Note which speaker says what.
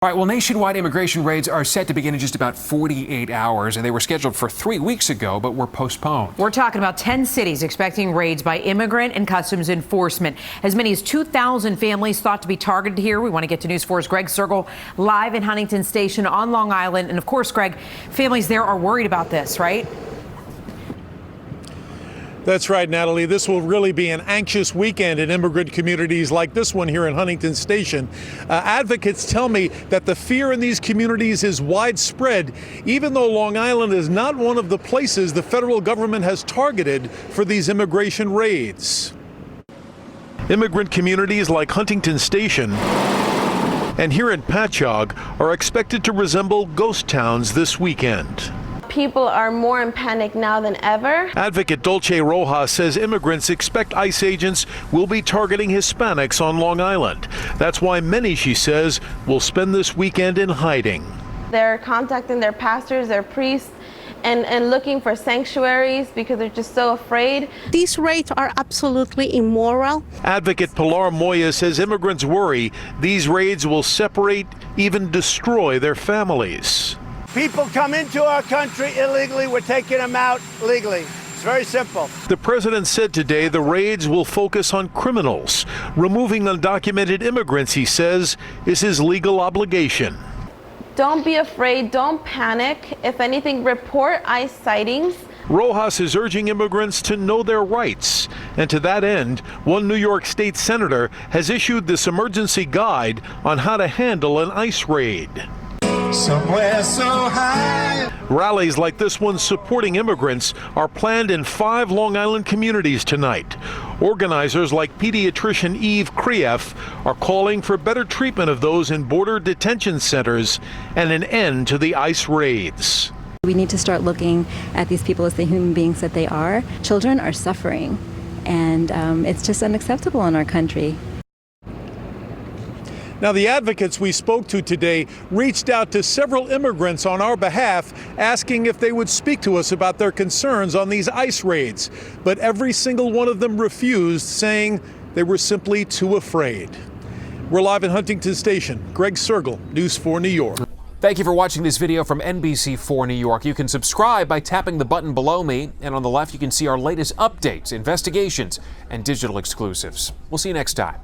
Speaker 1: All right, well, nationwide immigration raids are set to begin in just about 48 hours, and they were scheduled for 3 weeks ago, but were postponed.
Speaker 2: We're talking about 10 cities expecting raids by immigrant and customs enforcement. As many as 2,000 families thought to be targeted here. We want to get to News 4's Greg Sergel live in Huntington Station on Long Island. And of course, Greg, families there are worried about this, right?
Speaker 3: That's right, Natalie. This will really be an anxious weekend in immigrant communities like this one here in Huntington Station. Advocates tell me that the fear in these communities is widespread, even though Long Island is not one of the places the federal government has targeted for these immigration raids. Immigrant communities like Huntington Station and here in Patchogue are expected to resemble ghost towns this weekend.
Speaker 4: People are more in panic now than ever.
Speaker 3: Advocate Dulce Rojas says immigrants expect ICE agents will be targeting Hispanics on Long Island. That's why many, she says, will spend this weekend in hiding.
Speaker 4: They're contacting their pastors, their priests, and looking for sanctuaries because they're just so afraid.
Speaker 5: These raids are absolutely immoral.
Speaker 3: Advocate Pilar Moya says immigrants worry these raids will separate, even destroy their families.
Speaker 6: People come into our country illegally, we're taking them out legally. It's very simple.
Speaker 3: The president said today the raids will focus on criminals. Removing undocumented immigrants, he says, is his legal obligation.
Speaker 4: Don't be afraid, don't panic. If anything, report ICE sightings.
Speaker 3: Rojas is urging immigrants to know their rights. And to that end, one New York State senator has issued this emergency guide on how to handle an ICE raid.
Speaker 7: Somewhere so high.
Speaker 3: Rallies like this one supporting immigrants are planned in 5 Long Island communities tonight. Organizers like pediatrician Eve Krief are calling for better treatment of those in border detention centers and an end to the ICE raids.
Speaker 8: We need to start looking at these people as the human beings that they are. Children are suffering, and it's just unacceptable in our country.
Speaker 3: Now, the advocates we spoke to today reached out to several immigrants on our behalf, asking if they would speak to us about their concerns on these ICE raids. But every single one of them refused, saying they were simply too afraid. We're live in Huntington Station. Greg Sergel, News 4 New York.
Speaker 1: Thank you for watching this video from NBC 4 New York. You can subscribe by tapping the button below me, and on the left you can see our latest updates, investigations, and digital exclusives. We'll see you next time.